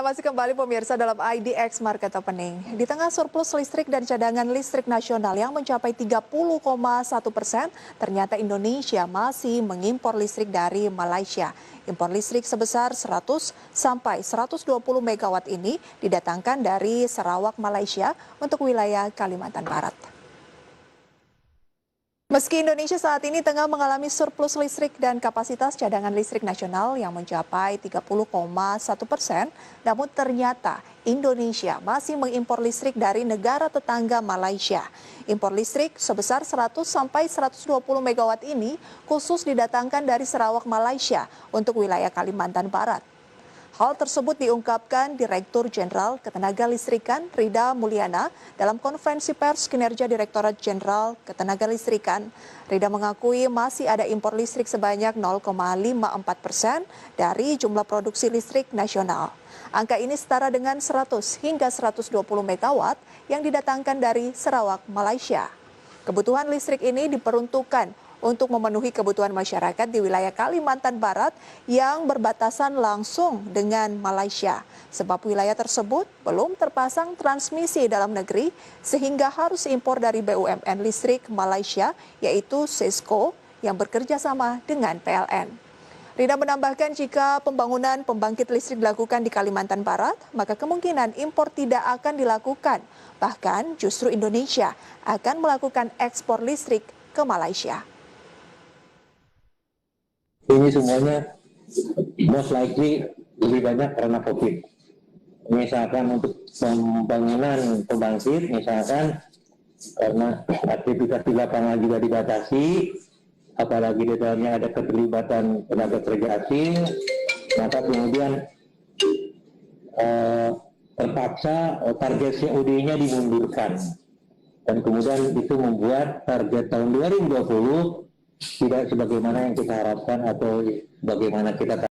Masih kembali pemirsa dalam IDX Market Opening. Di tengah surplus listrik dan cadangan listrik nasional yang mencapai 30,1%, ternyata Indonesia masih mengimpor listrik dari Malaysia. Impor listrik sebesar 100 sampai 120 megawatt ini didatangkan dari Sarawak, Malaysia untuk wilayah Kalimantan Barat. Meski Indonesia saat ini tengah mengalami surplus listrik dan kapasitas cadangan listrik nasional yang mencapai 30,1%, namun ternyata Indonesia masih mengimpor listrik dari negara tetangga Malaysia. Impor listrik sebesar 100 sampai 120 megawatt ini khusus didatangkan dari Sarawak, Malaysia untuk wilayah Kalimantan Barat. Hal tersebut diungkapkan Direktur Jenderal Ketenagalistrikan Rida Mulyana dalam konferensi pers kinerja Direktorat Jenderal Ketenagalistrikan. Rida mengakui masih ada impor listrik sebanyak 0,54% dari jumlah produksi listrik nasional. Angka ini setara dengan 100 hingga 120 megawatt yang didatangkan dari Sarawak, Malaysia. Kebutuhan listrik ini diperuntukkan untuk memenuhi kebutuhan masyarakat di wilayah Kalimantan Barat yang berbatasan langsung dengan Malaysia. Sebab wilayah tersebut belum terpasang transmisi dalam negeri sehingga harus impor dari BUMN listrik Malaysia yaitu Sesco yang bekerja sama dengan PLN. Rida menambahkan jika pembangunan pembangkit listrik dilakukan di Kalimantan Barat, maka kemungkinan impor tidak akan dilakukan. Bahkan justru Indonesia akan melakukan ekspor listrik ke Malaysia. Ini semuanya most likely lebih banyak karena COVID. Misalkan untuk pembangunan pembangkit, misalkan karena aktivitas di lapangan juga dibatasi, apalagi di dalamnya ada keterlibatan tenaga kerja asing, maka kemudian terpaksa target COD-nya dimundurkan. Dan kemudian itu membuat target tahun 2020 tidak sebagaimana yang kita harapkan atau bagaimana kita